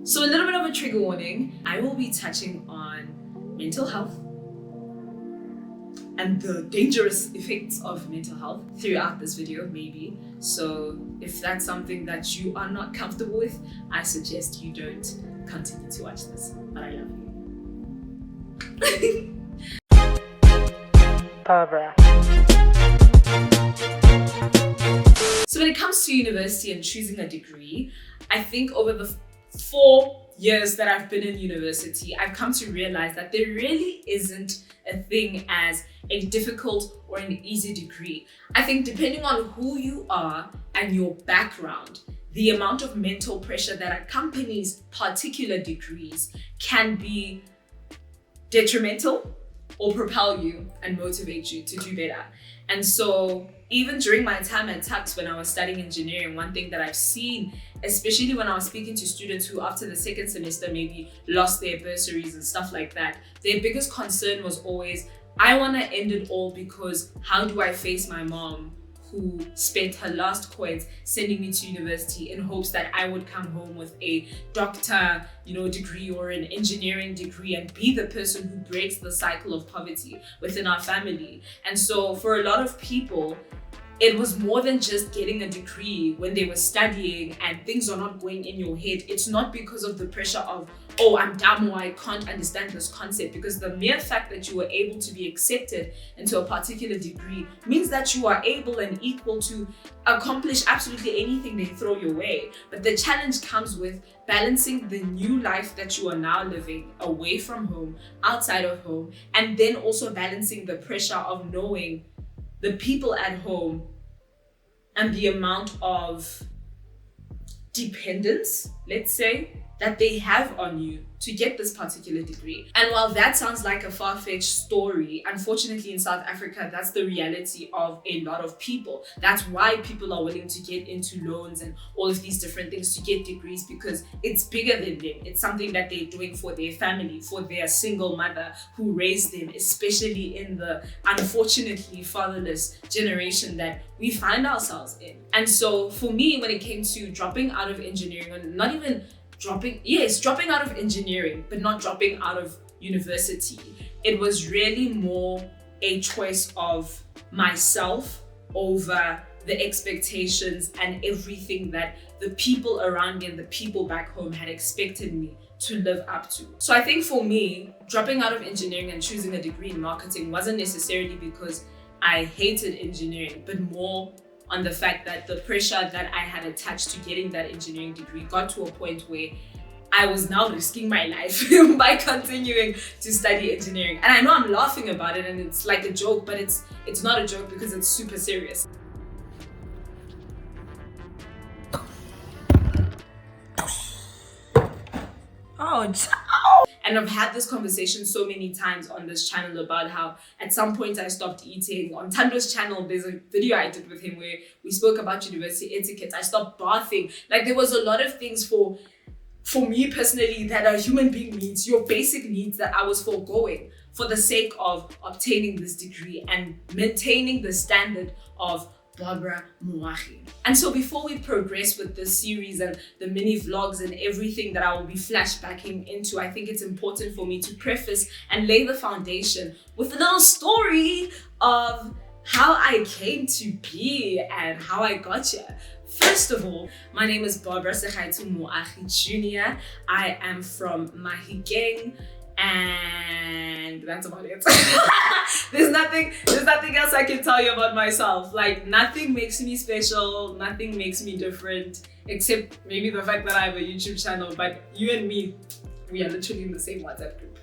So a little bit of a trigger warning. I will be touching on mental health and the dangerous effects of mental health throughout this video, maybe. So if that's something that you are not comfortable with, I suggest you don't continue to watch this. But I love you. Baxbara. So when it comes to university and choosing a degree, I think over the 4 years that I've been in university, I've come to realize that there really isn't a thing as a difficult or an easy degree. I think depending on who you are and your background, the amount of mental pressure that accompanies particular degrees can be detrimental or propel you and motivate you to do better. And so even during my time at Tux when I was studying engineering, one thing that I've seen, especially when I was speaking to students who after the second semester maybe lost their bursaries and stuff like that, their biggest concern was always, I want to end it all because how do I face my mom who spent her last coins sending me to university in hopes that I would come home with a doctor, degree or an engineering degree and be the person who breaks the cycle of poverty within our family. And so for a lot of people, it was more than just getting a degree when they were studying and things are not going in your head. It's not because of the pressure of, oh, I'm dumb or I can't understand this concept, because the mere fact that you were able to be accepted into a particular degree means that you are able and equal to accomplish absolutely anything they throw your way. But the challenge comes with balancing the new life that you are now living away from home, outside of home, and then also balancing the pressure of knowing the people at home and the amount of dependence, let's say, that they have on you to get this particular degree. And while that sounds like a far-fetched story, unfortunately in South Africa, that's the reality of a lot of people. That's why people are willing to get into loans and all of these different things to get degrees, because it's bigger than them. It's something that they're doing for their family, for their single mother who raised them, especially in the unfortunately fatherless generation that we find ourselves in. And so for me, when it came to dropping out of engineering, or not even dropping out of engineering, but not dropping out of university, it was really more a choice of myself over the expectations and everything that the people around me and the people back home had expected me to live up to. So I think for me, dropping out of engineering and choosing a degree in marketing wasn't necessarily because I hated engineering, but more on the fact that the pressure that I had attached to getting that engineering degree got to a point where I was now risking my life by continuing to study engineering. And I know I'm laughing about it and it's like a joke, but it's not a joke because it's super serious. And I've had this conversation so many times on this channel about how at some point I stopped eating. On Ntando's channel, there's a video I did with him where we spoke about university etiquette. I stopped bathing. Like there was a lot of things for me personally that a human being needs, your basic needs that I was foregoing for the sake of obtaining this degree and maintaining the standard of Barbara Moagi. And so before we progress with this series and the mini vlogs and everything that I will be flashbacking into, I think it's important for me to preface and lay the foundation with a little story of how I came to be and how I got here. First of all, my name is Barbara Moagi Jr. I am from Mahikeng, and that's about it. There's nothing else I can tell you about myself. Like nothing makes me special, nothing makes me different, except maybe the fact that I have a YouTube channel. But you and me, we are literally in the same WhatsApp group.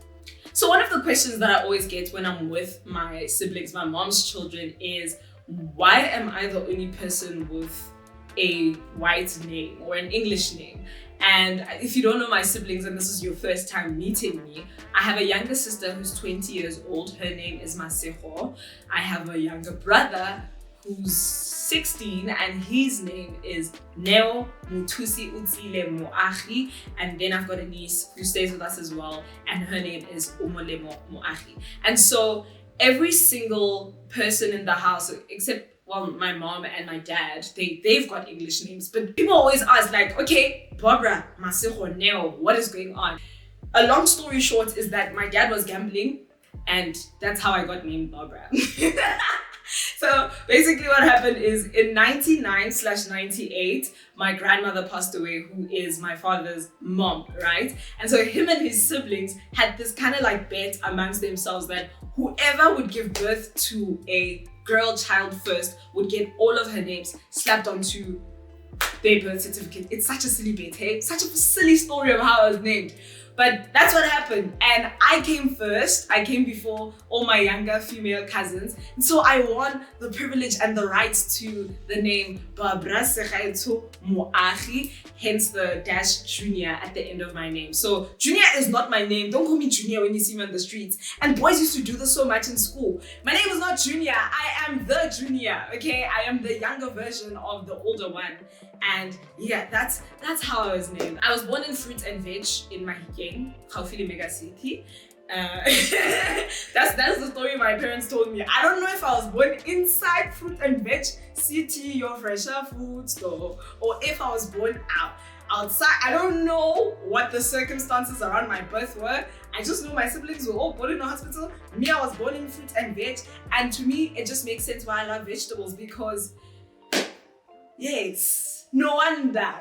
So one of the questions that I always get when I'm with my siblings, my mom's children, is why am I the only person with a white name or an English name? And if you don't know my siblings and this is your first time meeting me, I have a younger sister who's 20 years old. Her name is Maseho. I have a younger brother who's 16 and his name is Neo Mutusi Utsile Moagi. And then I've got a niece who stays with us as well, and her name is Omolemo Moagi. And so every single person in the house, except well, my mom and my dad, they've got English names, but people always ask like, okay, Barbara, Masigo, Neo, what is going on? A long story short is that my dad was gambling, and that's how I got named Barbara. So basically what happened is in 99/98, my grandmother passed away, who is my father's mom, right? And so him and his siblings had this kind of like bet amongst themselves that whoever would give birth to a girl child first would get all of her names slapped onto their birth certificate. It's such a silly bet, hey? Such a silly story of how I was named. But that's what happened. And I came first. I came before all my younger female cousins. And so I won the privilege and the rights to the name Barbara Sekhaeto Moagi, hence the dash Junior at the end of my name. So Junior is not my name. Don't call me Junior when you see me on the streets. And boys used to do this so much in school. My name is not Junior. I am the Junior, okay? I am the younger version of the older one. And yeah, that's how I was named. I was born in Fruit and Veg in Mahikeng, Gaufile Mega City. That's the story my parents told me. I don't know if I was born inside Fruit and Veg City, your fresher food store, or if I was born outside. I don't know what the circumstances around my birth were. I just know my siblings were all born in a hospital. Me, I was born in Fruit and Veg. And to me, it just makes sense why I love vegetables, because yes, no wonder.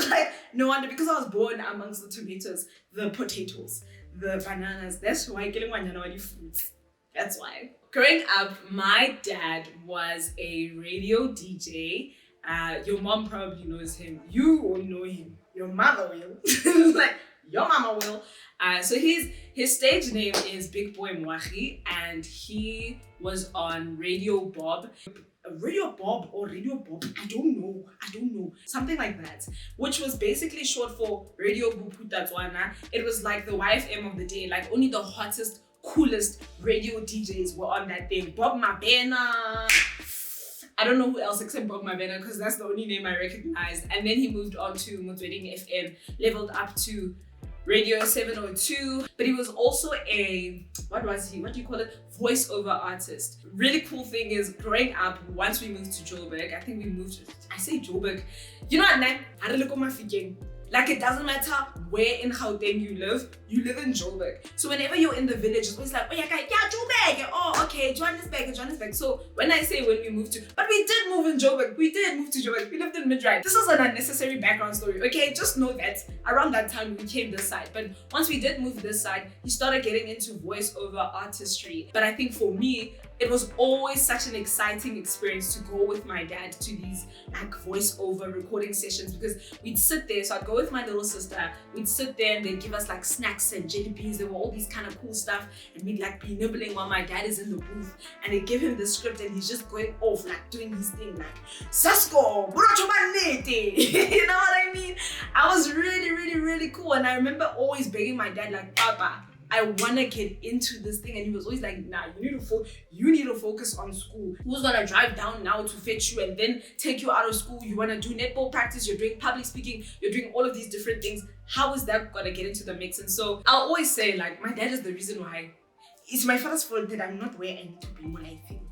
Like, no wonder, because I was born amongst the tomatoes, the potatoes, the bananas. That's why I get fruits. That's why. Growing up, my dad was a radio DJ. Your mom probably knows him. You will know him. Your mother will. Like, your mama will. So his stage name is Big Boy Moagi, and he was on Radio Bob. Radio Bob or Radio Bob, I don't know, something like that, which was basically short for Radio Buputatswana. It was like the YFM of the day, like only the hottest, coolest radio DJs were on that thing. Bob Mabena, I don't know who else except Bob Mabena, because that's the only name I recognized. And then he moved on to Motsweding FM, leveled up to Radio 702, but he was also what do you call it? Voiceover artist. Really cool thing is, growing up, once we moved to Joburg, I say Joburg, you know what, Nan? Like, it doesn't matter where in Gauteng you live in Joburg. So whenever you're in the village, it's always like, oh yeah, Joburg. Oh, okay, Johannesburg. So when I say when we moved to, but we did move in Joburg. We did move to Joburg. We lived in Midrand. This is an unnecessary background story, okay? Just know that around that time we came this side. But once we did move this side, he started getting into voiceover artistry. But I think for me, it was always such an exciting experience to go with my dad to these like voiceover recording sessions, because we'd sit there. So I'd go with my little sister. We'd sit there and they'd give us like snacks and jelly beans. There were all these kind of cool stuff, and we'd like be nibbling while my dad is in the booth, and they give him the script and he's just going off, like doing his thing, like Sasko, you know what I mean? I was really cool, and I remember always begging my dad like, Papa, I want to get into this thing. And he was always like, nah, you need to focus on school. Who's going to drive down now to fetch you and then take you out of school? You want to do netball practice, you're doing public speaking, you're doing all of these different things. How is that going to get into the mix? And so I'll always say, like, my dad is the reason why it's my father's fault that I'm not where I need to be, what I think.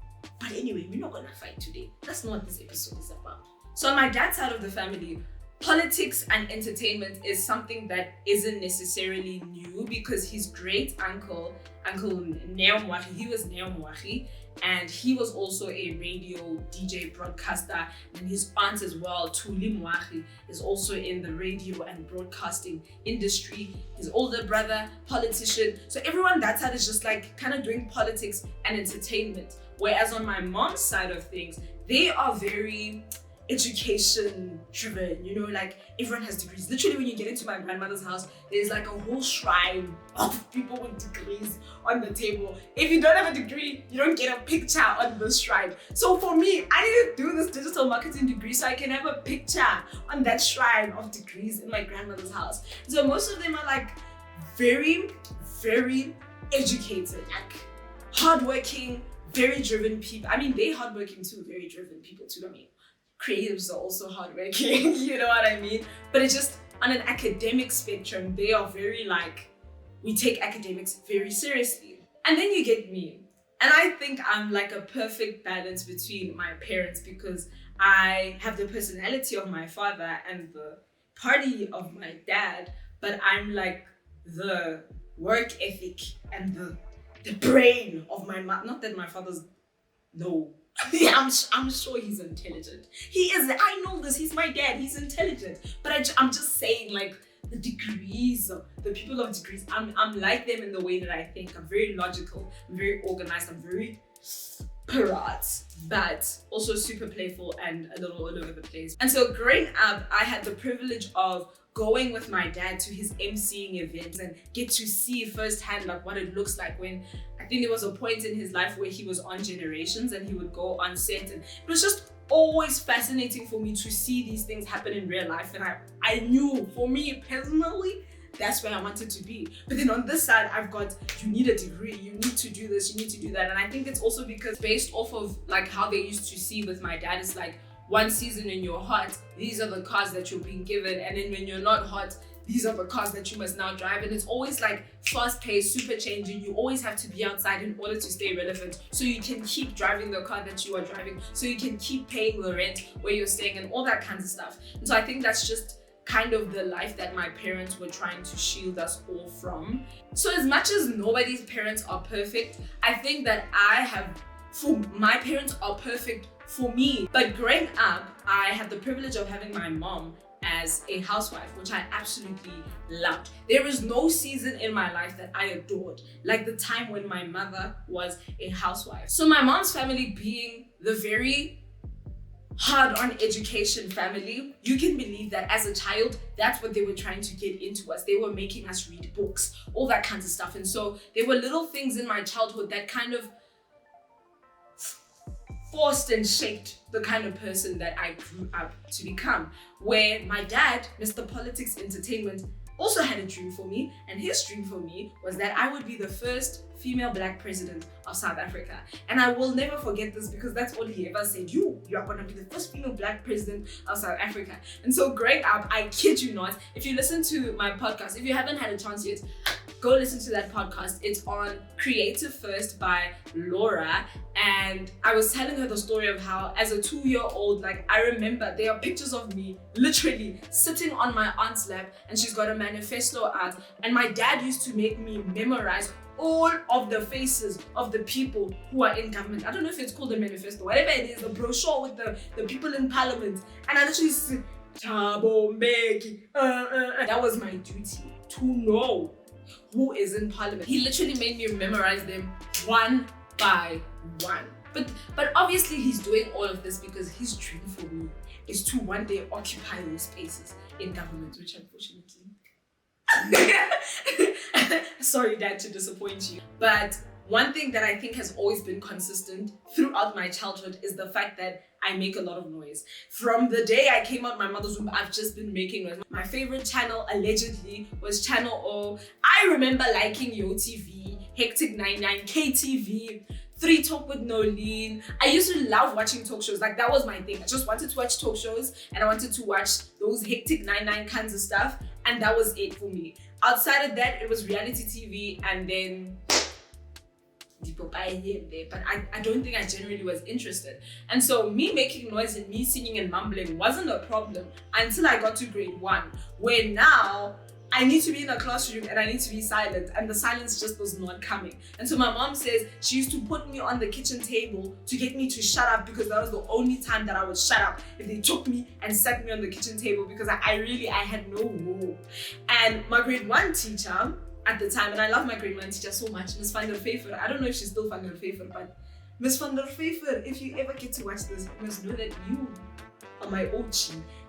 But anyway, we're not going to fight today. That's not what this episode is about. So on my dad's side of the family, politics and entertainment is something that isn't necessarily new, because his great uncle Neo Moagi, he was Neo Moagi, and he was also a radio DJ broadcaster, and his aunt as well, Tuli Moagi, is also in the radio and broadcasting industry. His older brother, politician. So everyone that side is just like kind of doing politics and entertainment. Whereas on my mom's side of things, they are very education driven, you know, like everyone has degrees. Literally, when you get into my grandmother's house, there's like a whole shrine of people with degrees on the table. If you don't have a degree, you don't get a picture on the shrine. So for me, I need to do this digital marketing degree so I can have a picture on that shrine of degrees in my grandmother's house. So most of them are like very educated, like hardworking, very driven people. I mean, they're hardworking too, very driven people too. I mean, creatives are also hardworking, you know what I mean? But it's just on an academic spectrum, they are very like, we take academics very seriously. And then you get me. And I think I'm like a perfect balance between my parents because I have the personality of my father and the party of my dad, but I'm like the work ethic and the brain of my mom. Not that my father's no. Yeah, I'm sure he's intelligent. He is. I know this. He's my dad. He's intelligent. But I'm just saying, like, the degrees, the people of degrees, I'm like them in the way that I think. I'm very logical. I'm very organized. I'm very parrot, but also super playful and a little all over the place. And so growing up, I had the privilege of going with my dad to his emceeing events and get to see firsthand like what it looks like when I think there was a point in his life where he was on Generations and he would go on set, and it was just always fascinating for me to see these things happen in real life. And I knew for me personally, that's where I wanted to be. But then on this side, I've got, you need a degree, you need to do this, you need to do that. And I think it's also because based off of like how they used to see with my dad, it's like one season when you're hot, these are the cars that you're being given. And then when you're not hot, these are the cars that you must now drive. And it's always like fast paced, super changing. You always have to be outside in order to stay relevant. So you can keep driving the car that you are driving. So you can keep paying the rent where you're staying and all that kinds of stuff. And so I think that's just kind of the life that my parents were trying to shield us all from. So as much as nobody's parents are perfect, I think that my parents are perfect for me. But growing up, I had the privilege of having my mom as a housewife, which I absolutely loved. There is no season in my life that I adored like the time when my mother was a housewife. So my mom's family being the very hard on education family, you can believe that as a child, that's what they were trying to get into us. They were making us read books, all that kinds of stuff. And so there were little things in my childhood that kind of forced and shaped the kind of person that I grew up to become. Where my dad, Mr. Politics Entertainment, also had a dream for me, and his dream for me was that I would be the first female Black president of South Africa. And I will never forget this because that's all he ever said. You are gonna be the first female Black president of South Africa. And so growing up, I kid you not, if you listen to my podcast, if you haven't had a chance yet, go listen to that podcast. It's on Creative First by Laura. And I was telling her the story of how as a 2-year-old, like I remember there are pictures of me literally sitting on my aunt's lap and she's got a manifesto out. And my dad used to make me memorize all of the faces of the people who are in government. I don't know if it's called a manifesto, whatever it is, the brochure with the people in parliament. And I literally said, Thabo Mbeki. That was my duty, to know who is in parliament. He literally made me memorize them one by one. But obviously he's doing all of this because his dream for me is to one day occupy those spaces in government, which unfortunately sorry, Dad, to disappoint you. But one thing that I think has always been consistent throughout my childhood is the fact that I make a lot of noise. From the day I came out my mother's womb, I've just been making noise. My favorite channel, allegedly, was Channel O. I remember liking YoTV, Hectic 99, KTV, 3 Talk with Nolene. I used to love watching talk shows. Like, that was my thing. I just wanted to watch talk shows and I wanted to watch those Hectic 99 kinds of stuff. And that was it for me. Outside of that, it was reality TV and then here and there, but I don't think I generally was interested. And so me making noise and me singing and mumbling wasn't a problem until I got to grade 1, where now I need to be in a classroom and I need to be silent, and the silence just was not coming. And so my mom says she used to put me on the kitchen table to get me to shut up because that was the only time that I would shut up, if they took me and sat me on the kitchen table, because I had no role. And my grade 1 teacher at the time, and I love my grade 1 teacher so much, Miss Van der Pfeiffer. I don't know if she's still Van der Pfeiffer, but Miss Van der Pfeiffer, if you ever get to watch this, you must know that you are my OG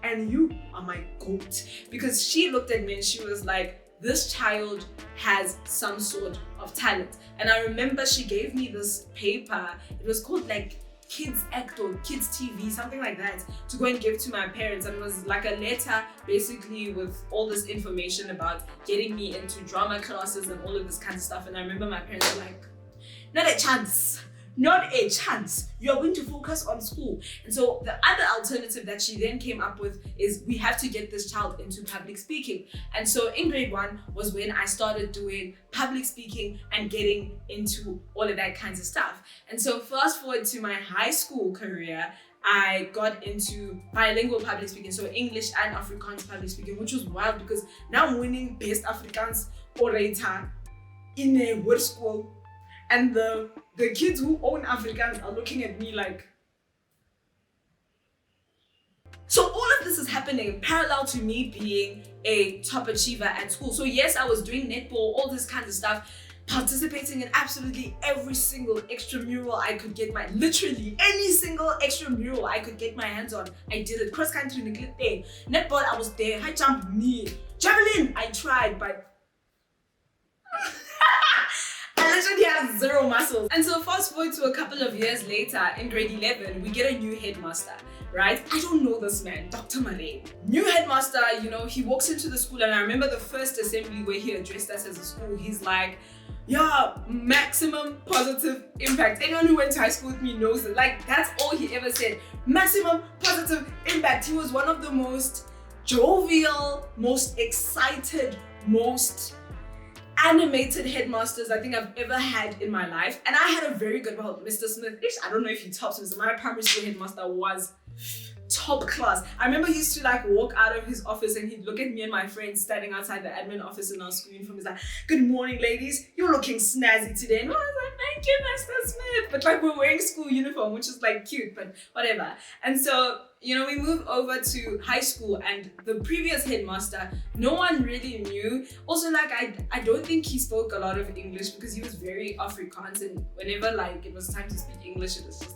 and you are my GOAT. Because she looked at me and she was like, this child has some sort of talent. And I remember she gave me this paper. It was called like Kids Act or Kids TV, something like that, to go and give to my parents. And it was like a letter basically with all this information about getting me into drama classes and all of this kind of stuff. And I remember my parents were like, not a chance. not a chance. You are going to focus on school. And so the other alternative that she then came up with is we have to get this child into public speaking. And so in grade 1 was when I started doing public speaking and getting into all of that kinds of stuff. And so fast forward to my high school career, I got into bilingual public speaking, so English and Afrikaans public speaking, which was wild because now I'm winning Best Afrikaans Orator in a word school. And the kids who own Afrikaans are looking at me like... So all of this is happening parallel to me being a top achiever at school. So yes, I was doing netball, all this kind of stuff, participating in absolutely every single extramural I could get literally any single extramural I could get my hands on. I did it. Cross country, netball, I was there. High jump, me. Javelin, I tried, but I literally have zero muscles. And so fast forward to a couple of years later, in grade 11, we get a new headmaster, right? I don't know this man, Dr. Mare. New headmaster, he walks into the school, and I remember the first assembly where he addressed us as a school. He's like, yeah, maximum positive impact. Anyone who went to high school with me knows that. Like, that's all he ever said. Maximum positive impact. He was one of the most jovial, most excited, most animated headmasters I think I've ever had in my life. And I had a very good, Mr. Smith, I don't know if he tops me, so my primary school headmaster was top class. I remember he used to walk out of his office and he'd look at me and my friends standing outside the admin office in our school uniform. He's like, good morning, ladies. You're looking snazzy today. And I was like, thank you, Mr. Smith. But we're wearing school uniform, which is cute, but whatever. And so, we move over to high school, and the previous headmaster, no one really knew. Also, I don't think he spoke a lot of English because he was very Afrikaans, and whenever it was time to speak English, it was just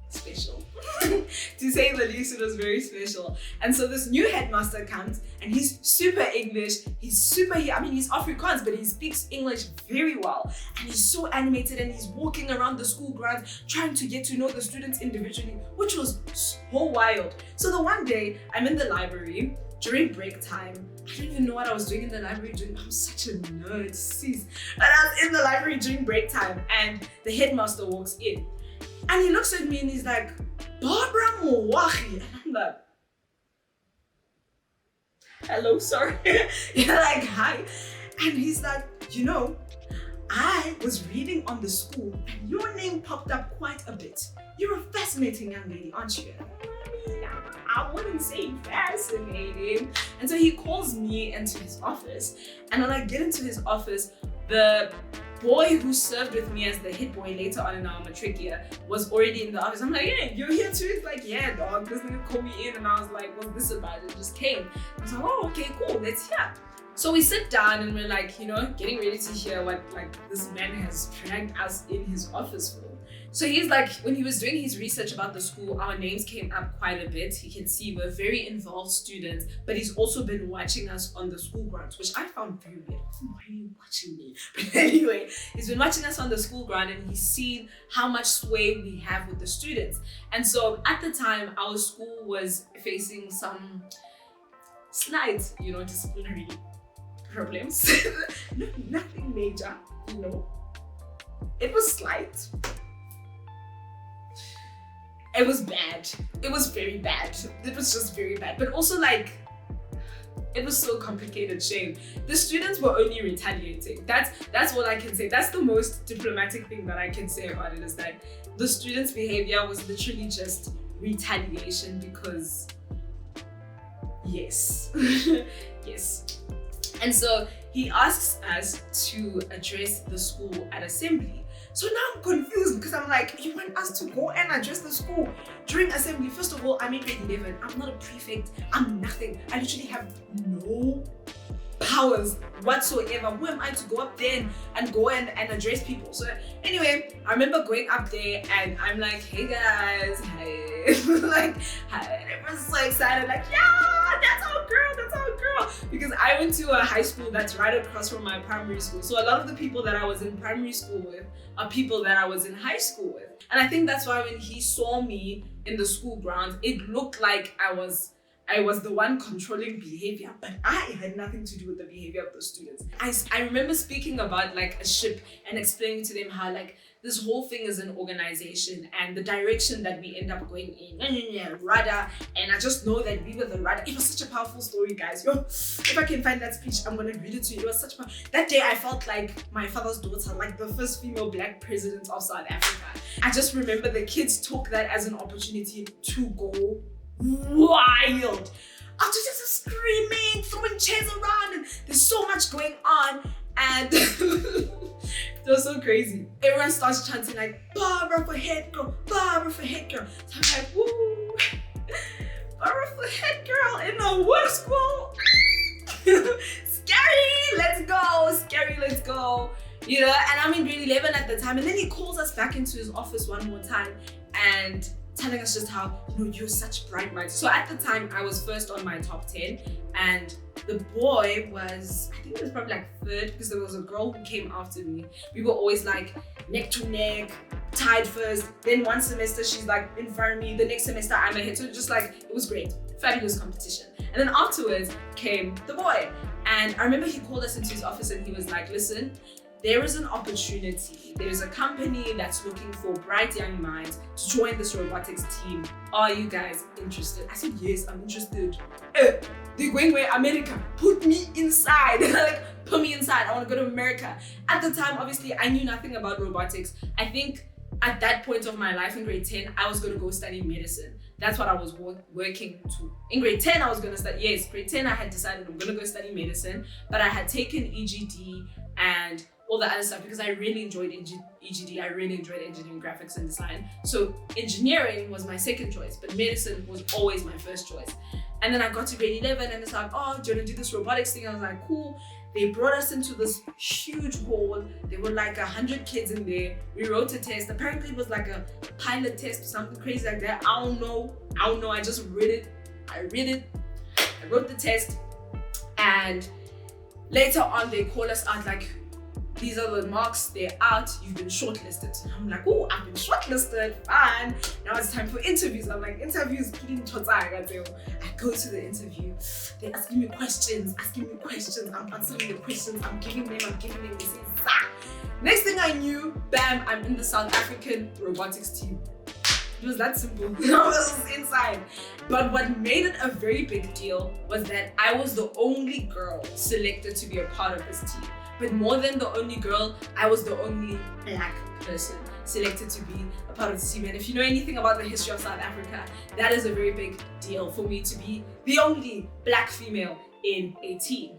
special. To say the least, it was very special. And so this new headmaster comes, and he's super English, he's Afrikaans, but he speaks English very well, and he's so animated, and he's walking around the school grounds trying to get to know the students individually, which was so wild. So the one day I'm in the library during break time. I don't even know what I was doing in the library I'm such a nerd, sis. But I was in the library during break time, and the headmaster walks in. And he looks at me and he's like, Barbara Mowahi. And I'm like, hello, sorry. You're like, hi. And he's like, I was reading on the school and your name popped up quite a bit. You're a fascinating young lady, aren't you? I wouldn't say fascinating. And so he calls me into his office. And when I get into his office, the boy who served with me as the hit boy later on in our matric year was already in the office. I'm like, hey, you're here too? He's like, yeah, dog. This nigga called me in, and I was like, what's this about? It just came. I was like, oh, okay, cool, let's hear. So we sit down and we're getting ready to hear what this man has dragged us in his office for. So he's when he was doing his research about the school, our names came up quite a bit. He can see we're very involved students, but he's also been watching us on the school grounds, which I found very weird. Why are you watching me? But anyway, he's been watching us on the school ground, and he's seen how much sway we have with the students. And so at the time, our school was facing some slight, disciplinary problems. Nothing major, It was slight. It was bad. It was very bad. It was just very bad. But also it was so complicated, shame. The students were only retaliating. That's what I can say. That's the most diplomatic thing that I can say about it, is that the students' behavior was literally just retaliation because yes. Yes. And so he asks us to address the school at assembly. So now I'm confused because I'm like, you want us to go and address the school during assembly? First of all, I'm in grade 11. I'm not a prefect. I'm nothing. I literally have no powers whatsoever. Who am I to go up there and go and address people? So anyway, I remember going up there and I'm like, hey guys, hey. Hi. Everyone's so excited, yeah, that's our girl. Because I went to a high school that's right across from my primary school. So a lot of the people that I was in primary school with are people that I was in high school with. And I think that's why when he saw me in the school grounds, it looked like I was I was the one controlling behavior, but I had nothing to do with the behavior of the students. I remember speaking about like a ship and explaining to them how like this whole thing is an organization and the direction that we end up going in, rudder, and I just know that we were the rudder. It was such a powerful story, guys. Yo, if I can find that speech, I'm gonna read it to you. It was such a that day I felt like my father's daughter, like the first female black president of South Africa. I just remember the kids took that as an opportunity to go wild. After just screaming, throwing chairs around, and there's so much going on, and it was so crazy. Everyone starts chanting like, Barbara for head girl, Barbara for head girl. So I'm like, woo, Barbara for head girl in the wood school. Scary, let's go, scary, let's go. You know, and I'm in grade 11 at the time, and then he calls us back into his office one more time and telling us just how, you know, you're such bright minds. So at the time, I was first on my top 10, and the boy was, I think it was probably like third, because there was a girl who came after me. We were always like neck to neck, tied first. Then one semester, she's like in front of me. The next semester, I'm ahead. So just like, it was great. Fabulous competition. And then afterwards came the boy. And I remember he called us into his office and he was like, listen, there is an opportunity. There's a company that's looking for bright young minds to join this robotics team. Are you guys interested? I said, yes, I'm interested. They're going where? America. Put me inside. Like, put me inside. I want to go to America. At the time, obviously, I knew nothing about robotics. I think at that point of my life in grade 10, I was going to go study medicine. That's what I was working to. In grade 10, I was going to study, yes, grade 10, I had decided I'm going to go study medicine, but I had taken EGD and all the other stuff because I really enjoyed EGD. I really enjoyed engineering, graphics, and design. So engineering was my second choice, but medicine was always my first choice. And then I got to grade 11 and it's like, oh, do you want to do this robotics thing? I was like, cool. They brought us into this huge hall. There were like 100 kids in there. We wrote a test. Apparently it was like a pilot test or something crazy like that. I don't know. I just read it. I wrote the test. And later on, they call us out like, these are the marks, they're out, you've been shortlisted. And I'm like, oh, I've been shortlisted, fine. Now it's time for interviews. I'm like, interviews, I go to the interview. They're asking me questions. I'm answering the questions, I'm giving them, they say, Zah. Next thing I knew, bam, I'm in the South African robotics team. It was that simple. I was inside. But what made it a very big deal was that I was the only girl selected to be a part of this team. But more than the only girl, I was the only black person selected to be a part of the team. And if you know anything about the history of South Africa, that is a very big deal for me to be the only black female in a team.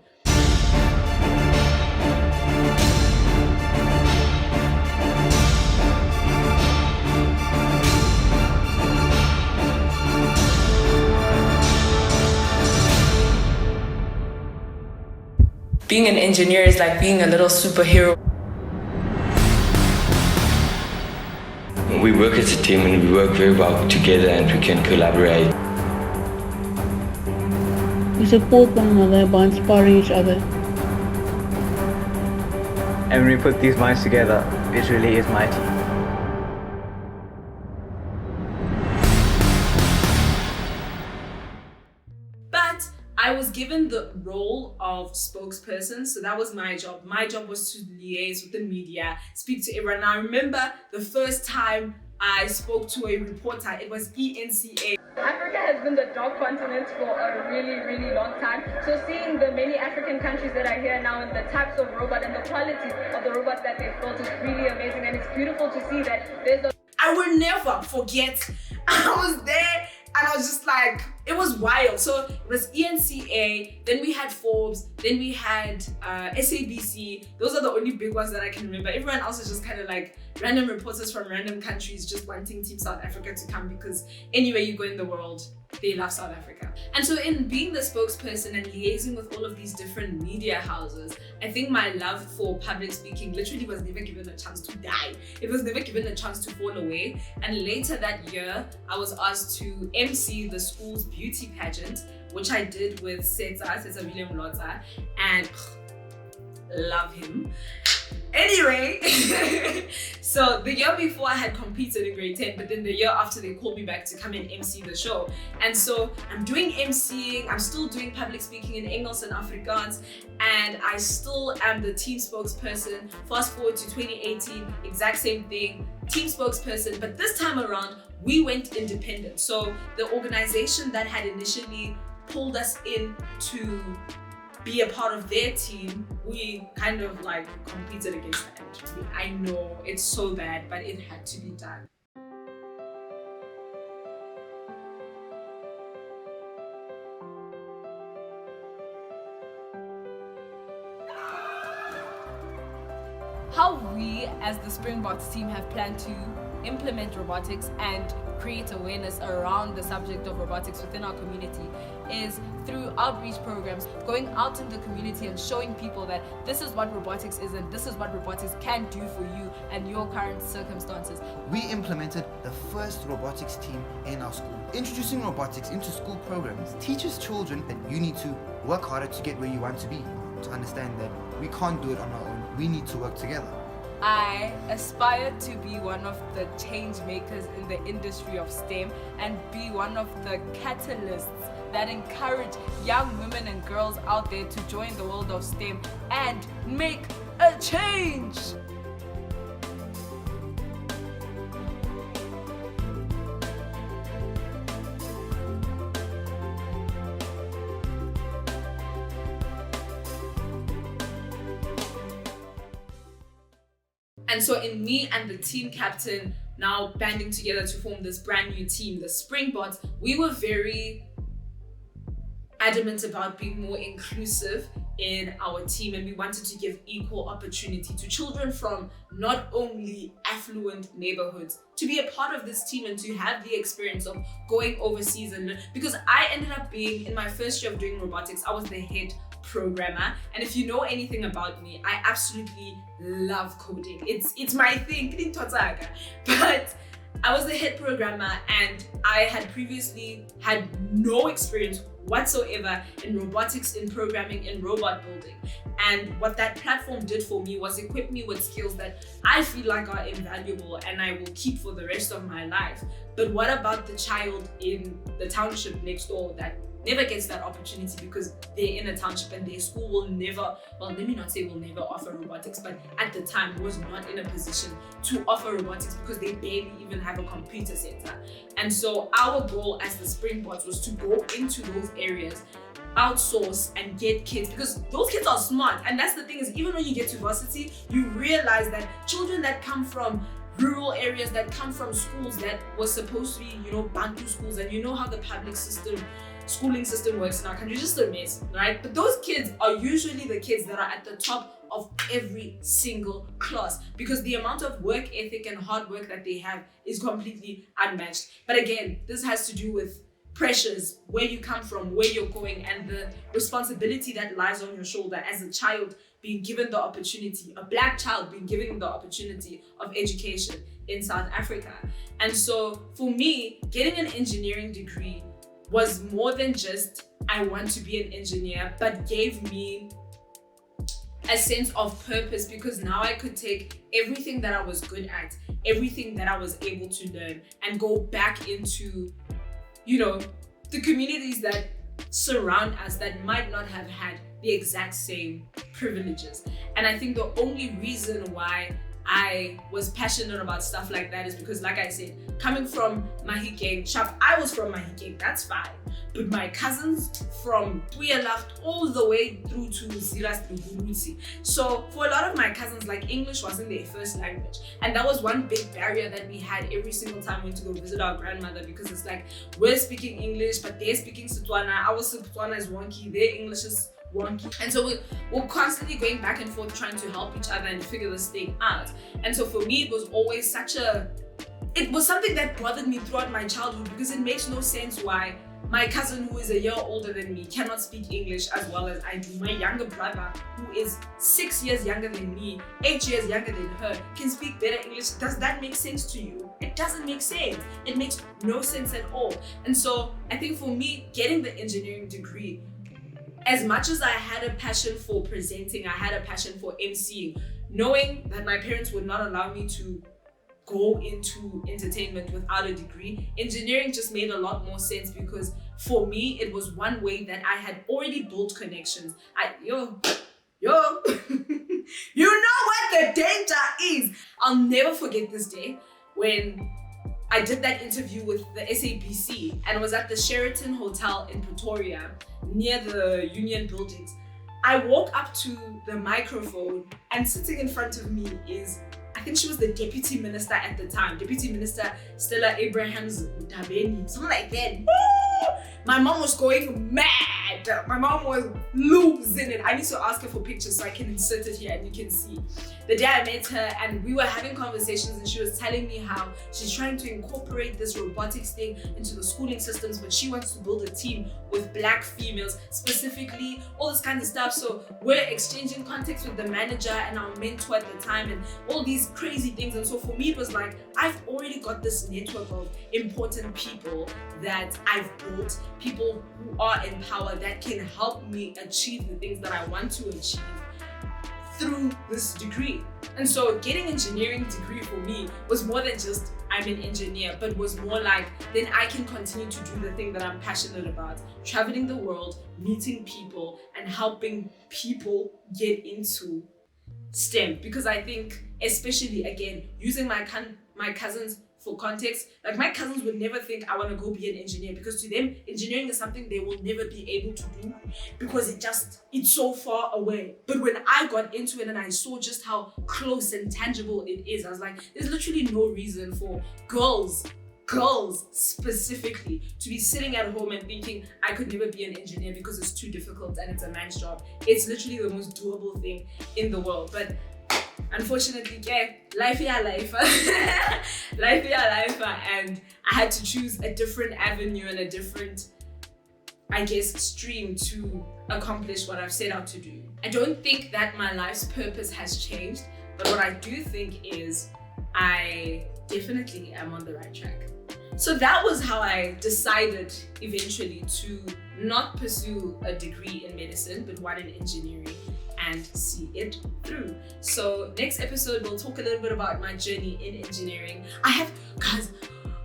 Being an engineer is like being a little superhero. We work as a team and we work very well together and we can collaborate. We support one another by inspiring each other. And when we put these minds together, it really is mighty. I was given the role of spokesperson, so that was my job. My job was to liaise with the media, speak to everyone. Now, I remember the first time I spoke to a reporter, it was ENCA. Africa has been the dog continent for a really, really long time. So seeing the many African countries that are here now and the types of robot and the quality of the robots that they've built is really amazing. And it's beautiful to see that there's a... I will never forget. I was there and I was just like, it was wild. So it was ENCA, then we had Forbes, then we had SABC. Those are the only big ones that I can remember. Everyone else is just kind of like random reporters from random countries just wanting Team South Africa to come because anywhere you go in the world, they love South Africa. And so in being the spokesperson and liaising with all of these different media houses, I think my love for public speaking literally was never given a chance to die. It was never given a chance to fall away. And later that year, I was asked to MC the school's beauty pageant, which I did with Setsa William Lotsa, and love him. Anyway, so the year before I had competed in grade 10, but then the year after they called me back to come and MC the show. And so I'm doing MCing, I'm still doing public speaking in Engels and Afrikaans, and I still am the team spokesperson. Fast forward to 2018, exact same thing, team spokesperson, but this time around, we went independent. So the organization that had initially pulled us in to be a part of their team, we kind of like competed against that. I know it's so bad, but it had to be done. How we as the Springboks team have planned to implement robotics and create awareness around the subject of robotics within our community is through outreach programs, going out in the community and showing people that this is what robotics is and this is what robotics can do for you and your current circumstances. We implemented the first robotics team in our school. Introducing robotics into school programs teaches children that you need to work harder to get where you want to be, to understand that we can't do it on our own, we need to work together. I aspire to be one of the change makers in the industry of STEM and be one of the catalysts that encourage young women and girls out there to join the world of STEM and make a change. And so in me and the team captain now banding together to form this brand new team, the Springboks, we were very adamant about being more inclusive in our team, and we wanted to give equal opportunity to children from not only affluent neighborhoods to be a part of this team and to have the experience of going overseas. And because I ended up being, in my first year of doing robotics, I was the head programmer, and if you know anything about me, I absolutely love coding. It's my thing, but I was the head programmer and I had previously had no experience whatsoever in robotics, in programming, in robot building. And what that platform did for me was equip me with skills that I feel like are invaluable and I will keep for the rest of my life. But what about the child in the township next door that never gets that opportunity because they're in a township and their school will never, well, let me not say will never offer robotics, but at the time was not in a position to offer robotics because they barely even have a computer center. And so our goal as the Springboks was to go into those areas, outsource and get kids, because those kids are smart. And that's the thing, is even when you get to varsity, you realize that children that come from rural areas, that come from schools that were supposed to be, Bantu schools, and you know how the public schooling system works in our country, just a mess, right? But those kids are usually the kids that are at the top of every single class because the amount of work ethic and hard work that they have is completely unmatched. But again, this has to do with pressures, where you come from, where you're going, and the responsibility that lies on your shoulder as a child being given the opportunity, a black child being given the opportunity of education in South Africa. And so for me, getting an engineering degree was more than just, I want to be an engineer, but gave me a sense of purpose because now I could take everything that I was good at, everything that I was able to learn, and go back into, the communities that surround us that might not have had the exact same privileges. And I think the only reason why I was passionate about stuff like that is because, like I said, coming from Mahikeng, I was from Mahikeng, that's fine. But my cousins from Tuyalaft all the way through to Ziras Lugurutsi. So for a lot of my cousins, like, English wasn't their first language. And that was one big barrier that we had every single time we went to go visit our grandmother, because it's like, we're speaking English, but they're speaking Setswana. Our Setswana is wonky, their English is wonky. And so we're constantly going back and forth trying to help each other and figure this thing out. And so for me, it was always it was something that bothered me throughout my childhood, because it makes no sense why my cousin, who is a year older than me, cannot speak English as well as I do. My younger brother, who is 6 years younger than me, 8 years younger than her, can speak better English. Does that make sense to you? It doesn't make sense. It makes no sense at all. And so I think for me, getting the engineering degree, as much as I had a passion for presenting, I had a passion for MCing, knowing that my parents would not allow me to go into entertainment without a degree, engineering just made a lot more sense, because for me, it was one way that I had already built connections. You know what the danger is. I'll never forget this day when I did that interview with the SABC and was at the Sheraton Hotel in Pretoria near the Union buildings. I walk up to the microphone and sitting in front of me is, I think she was the deputy minister at the time, Deputy Minister Stella Abrahams Dabeni, something like that. My mom was going mad. My mom was losing it. I need to ask her for pictures so I can insert it here and you can see. The day I met her and we were having conversations and she was telling me how she's trying to incorporate this robotics thing into the schooling systems, but she wants to build a team with black females specifically, all this kind of stuff. So we're exchanging contacts with the manager and our mentor at the time and all these crazy things. And so for me, it was like, I've already got this network of important people that I've built, people who are in power that can help me achieve the things that I want to achieve through this degree. And so getting engineering degree for me was more than just I'm an engineer, but was more like then I can continue to do the thing that I'm passionate about, traveling the world, meeting people and helping people get into STEM. Because I think, especially again, using my cousins for context, like my cousins would never think I want to go be an engineer, because to them engineering is something they will never be able to do because it's so far away. But when I got into it and I saw just how close and tangible it is, I was like, there's literally no reason for girls specifically to be sitting at home and thinking I could never be an engineer because it's too difficult and it's a man's job. It's literally the most doable thing in the world. But unfortunately, life, and I had to choose a different avenue and a different, I guess, stream to accomplish what I've set out to do. I don't think that my life's purpose has changed, but what I do think is I definitely am on the right track. So that was how I decided eventually to not pursue a degree in medicine, but one in engineering, and see it through. So next episode, we'll talk a little bit about my journey in engineering.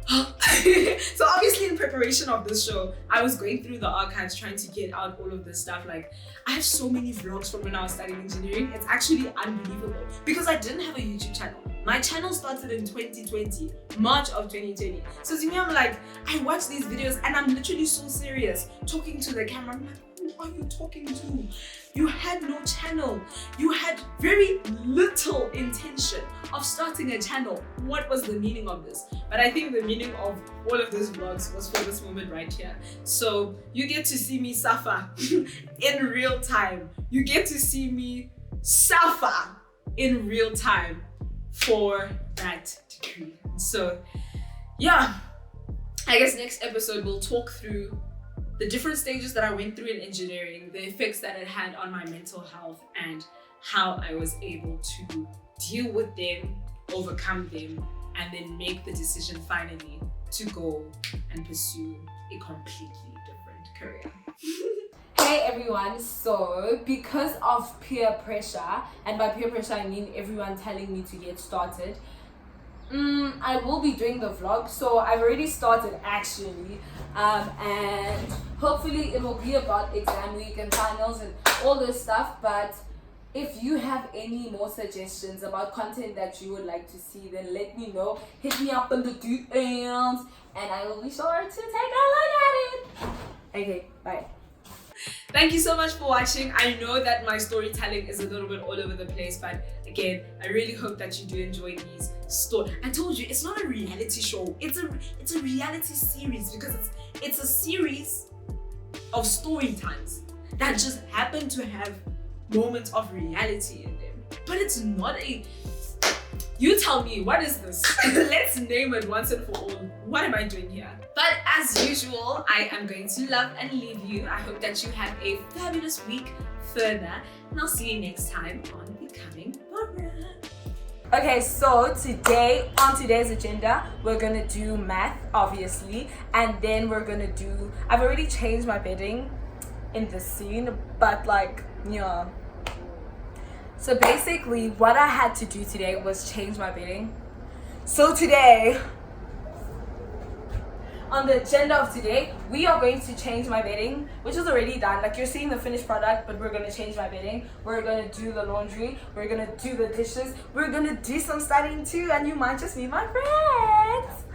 So obviously in preparation of this show, I was going through the archives trying to get out all of this stuff. Like, I have so many vlogs from when I was studying engineering. It's actually unbelievable because I didn't have a YouTube channel. My channel started in 2020, March of 2020. So to me, I'm like, I watch these videos and I'm literally so serious talking to the camera. I'm like, who are you talking to? You had no channel. You had very little intention of starting a channel. What was the meaning of this? But I think the meaning of all of these vlogs was for this moment right here. So you get to see me suffer in real time. You get to see me suffer in real time for that degree. So yeah, I guess next episode we'll talk through the different stages that I went through in engineering, the effects that it had on my mental health, and how I was able to deal with them, overcome them, and then make the decision finally to go and pursue a completely different career. Hey everyone, so because of peer pressure, and by peer pressure I mean everyone telling me to get started, I will be doing the vlog. So I've already started actually, and hopefully it will be about exam week and finals and all this stuff. But if you have any more suggestions about content that you would like to see, then let me know. Hit me up in the DMs and I will be sure to take a look at it. Okay, bye. Thank you so much for watching. I know that my storytelling is a little bit all over the place, but again, I really hope that you do enjoy these stories. I told you, it's not a reality show. It's a reality series because it's a series of story times that just happen to have moments of reality in them. But it's not a... You tell me, what is this? Let's name it once and for all. What am I doing here? But as usual, I am going to love and leave you. I hope that you have a fabulous week further, and I'll see you next time on Becoming Barbara. Okay, so on today's agenda, we're gonna do math, obviously, and then we're gonna do... I've already changed my bedding in the scene, but like, yeah. So basically, what I had to do today was change my bedding. So today, on the agenda of today, we are going to change my bedding, which is already done. Like, you're seeing the finished product, but we're going to change my bedding. We're going to do the laundry. We're going to do the dishes. We're going to do some studying too, and you might just meet my friends.